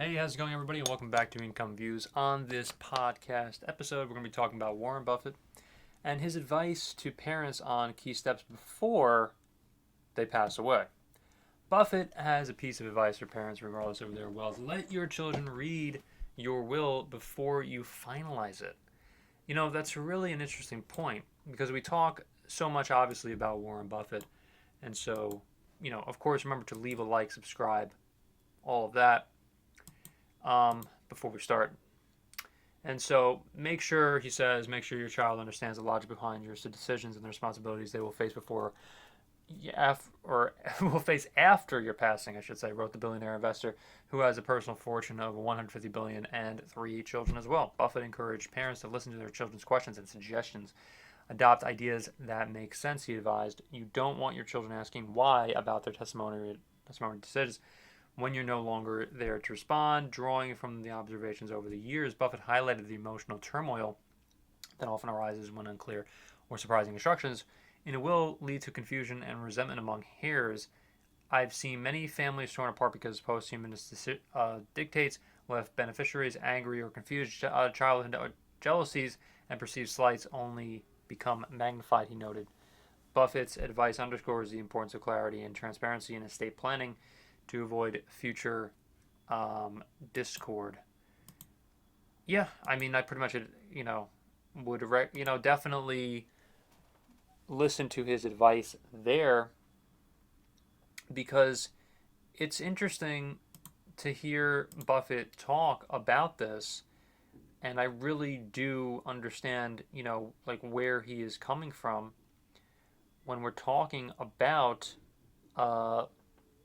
Hey, how's it going, everybody? And welcome back to Income Views. On this podcast episode, we're going to be talking about Warren Buffett and his advice to parents on key steps before they pass away. Buffett has a piece of advice for parents, regardless of their wealth. Let your children read your will before you finalize it. You know, that's really an interesting point because we talk so much, obviously, about Warren Buffett. And so, of course, remember to leave a like, subscribe, all of that. Before we start. And so make sure your child understands the logic behind your decisions and the responsibilities they will face will face after your passing, I should say, wrote the billionaire investor who has a personal fortune of $150 billion and 3 children as well. Buffett encouraged parents to listen to their children's questions and suggestions. Adopt ideas that make sense, he advised. You don't want your children asking why about their testimony decisions when you're no longer there to respond. Drawing from the observations over the years, Buffett highlighted the emotional turmoil that often arises when unclear or surprising instructions in a will lead to confusion and resentment among heirs. I've seen many families torn apart because posthumous dictates left beneficiaries angry or confused. Childhood jealousies and perceived slights only become magnified, he noted. Buffett's advice underscores the importance of clarity and transparency in estate planning to avoid future discord. Yeah, I mean, I pretty much, would definitely listen to his advice there, because it's interesting to hear Buffett talk about this, and I really do understand, where he is coming from when we're talking about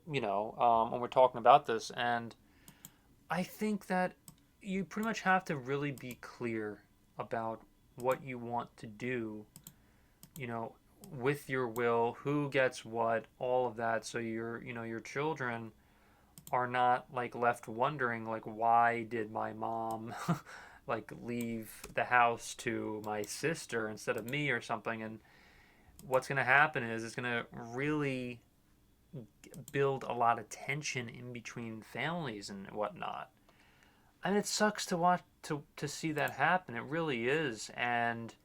when we're talking about this. And I think that you pretty much have to really be clear about what you want to do, with your will, who gets what, all of that, so your children are not left wondering why did my mom leave the house to my sister instead of me or something. And what's going to happen is it's going to really build a lot of tension in between families and whatnot. And it sucks to watch to see that happen. It really is. And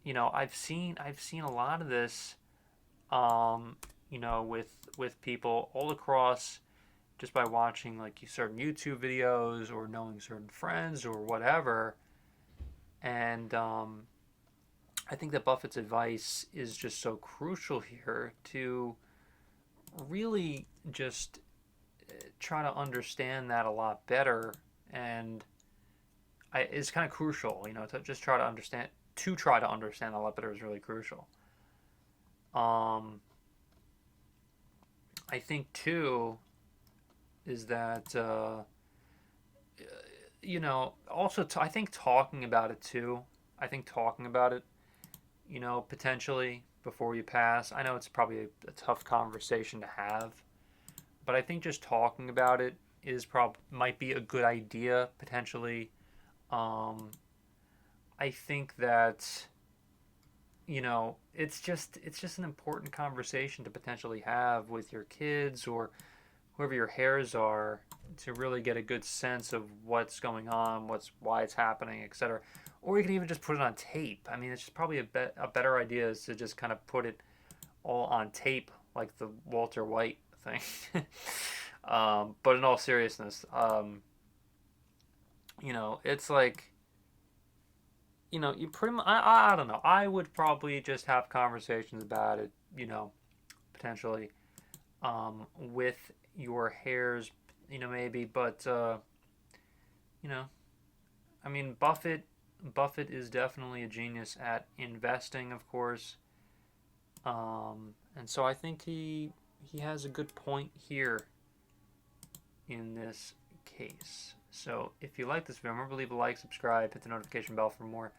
I've seen a lot of this with people all across, just by watching certain YouTube videos or knowing certain friends or whatever. And I think that Buffett's advice is just so crucial here to really just try to understand that a lot better. And it's kind of crucial, to just try to understand a lot better is really crucial. I think too is that also I think talking about it too. I think talking about it, potentially before you pass. I know it's probably a tough conversation to have, but I think just talking about it might be a good idea potentially. I think that it's just an important conversation to potentially have with your kids or whoever your heirs are, to really get a good sense of what's going on, why it's happening, etc. Or you can even just put it on tape. I mean, it's just probably a better idea is to just kind of put it all on tape, like the Walter White thing. But in all seriousness, it's you pretty much, I don't know. I would probably just have conversations about it, potentially, with your heirs, maybe. But, I mean, Buffett is definitely a genius at investing, of course. And so I think he has a good point here in this case. So if you like this video, remember to leave a like, subscribe, hit the notification bell for more.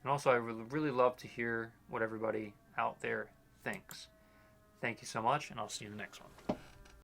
And also, I would really love to hear what everybody out there thinks. Thank you so much, and I'll see you in the next one.